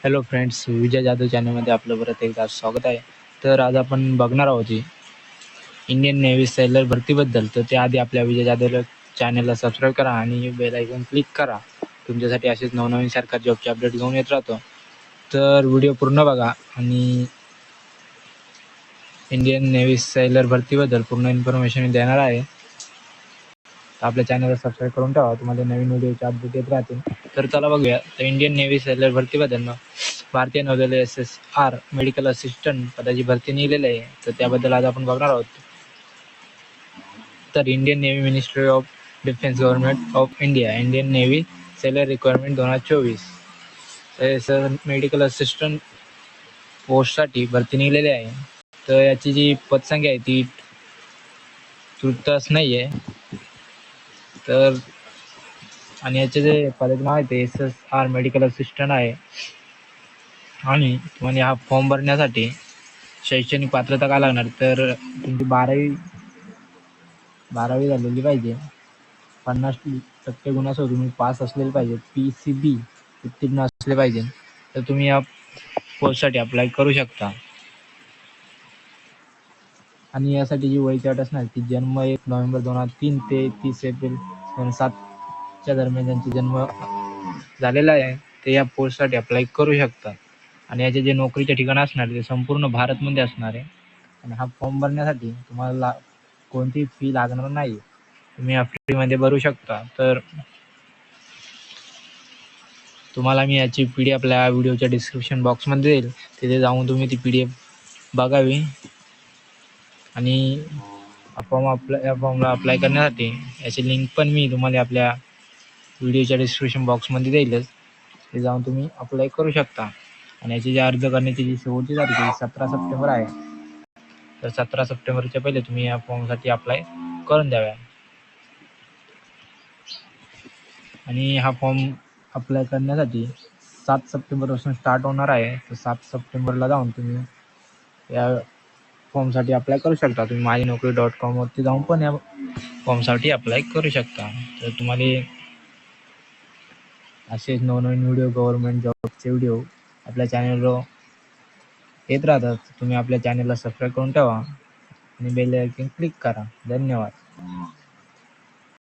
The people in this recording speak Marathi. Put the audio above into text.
हॅलो फ्रेंड्स, विजय जाधव चॅनलमध्ये आपलं परत एकदा स्वागत आहे. तर आज आपण बघणार आहोत इंडियन नेव्ही सेलर भरतीबद्दल. तर त्याआधी आपल्या विजय जाधव चॅनलला सबस्क्राईब करा आणि बेल आयकॉन क्लिक करा. तुमच्यासाठी असेच नवनवीन सरकारी जॉबचे अपडेट घेऊन येत राहतो. तर व्हिडिओ पूर्ण बघा आणि इंडियन नेव्ही सेलर भरतीबद्दल पूर्ण इन्फॉर्मेशन देणार आहे. आपल्या चॅनलला सबस्क्राईब करून ठेवा, तुम्हाला नवीन व्हिडिओचे अपडेट येत राहतील. तर चला बघूया. तर इंडियन नेव्ही सेलर भरतीबद्दल भारतीय नौदल SSR मेडिकल असिस्टंट पदाची भरती निघलेली आहे. तर त्याबद्दल आज आपण बघणार आहोत. तर Indian Navy Ministry of Defence Government of India Indian Navy sailor requirement 2024 medical assistant पोस्टसाठी भरती निघलेली आहे. तर याची जी पदसंख्या आहे ती तृप्तच नाही आहे. तर आणि याचे जे पदाचे नाव आहे ते SSR मेडिकल असिस्टंट आहे. आणि तुम्हाला हा फॉर्म भरण्यासाठी शैक्षणिक पात्रता काय लागणार, तर तुमची 12वी झालेली पाहिजे. 50% गुणांसह तुम्ही पास असलेले पाहिजे. PCB उत्तीर्ण असले पाहिजे. तर तुम्ही या पोस्टसाठी अप्लाय करू शकता. आणि यासाठी जी वयाची अट असणार ती जन्म 1 नोव्हेंबर 2003 ते 30 एप्रिल 2007च्या दरम्यान ज्यांचा जन्म झालेला आहे ते या पोस्टसाठी अप्लाय करू शकतात. आणि याचे जे नोकरीचे ठिकाण असणार ते संपूर्ण भारतमध्ये असणार आहे. आणि हा फॉर्म भरण्यासाठी तुम्हाला कोणतीही फी लागणार नाही. तुम्ही या फ्रीमध्ये भरू शकता. तर तुम्हाला मी याची PDF आपल्या व्हिडिओच्या डिस्क्रिप्शन बॉक्समध्ये देईल. तिथे जाऊन तुम्ही ती PDF बघावी. आणि या फॉर्मला अप्लाय करण्यासाठी याची लिंक पण मी तुम्हाला आपल्या व्हिडिओच्या डिस्क्रिप्शन बॉक्समध्ये देईलच. ते जाऊन तुम्ही अप्लाय करू शकता. आणि याची जी अर्ज करण्याची जी शेवटची तारीख आहे 17 सप्टेंबर आहे. तर 17 सप्टेंबरच्या पहिले तुम्ही या फॉर्मसाठी अप्लाय करून द्याव्या. आणि हा फॉर्म अप्लाय करण्यासाठी 7 सप्टेंबरपासून स्टार्ट होणार आहे. तर 7 सप्टेंबरला जाऊन तुम्ही या फॉर्मसाठी अप्लाय करू शकता. तुम्ही माझीनोकरी.com वरती जाऊन पण या फॉर्मसाठी अप्लाय करू शकता. तर तुम्हाला असेच नवनवीन व्हिडिओ, गव्हर्नमेंट जॉबचे व्हिडिओ आपल्या चॅनलवर येत राहतात. तुम्ही आपल्या चॅनलला सबस्क्राईब करून ठेवा आणि बेल आयकॉन क्लिक करा. धन्यवाद.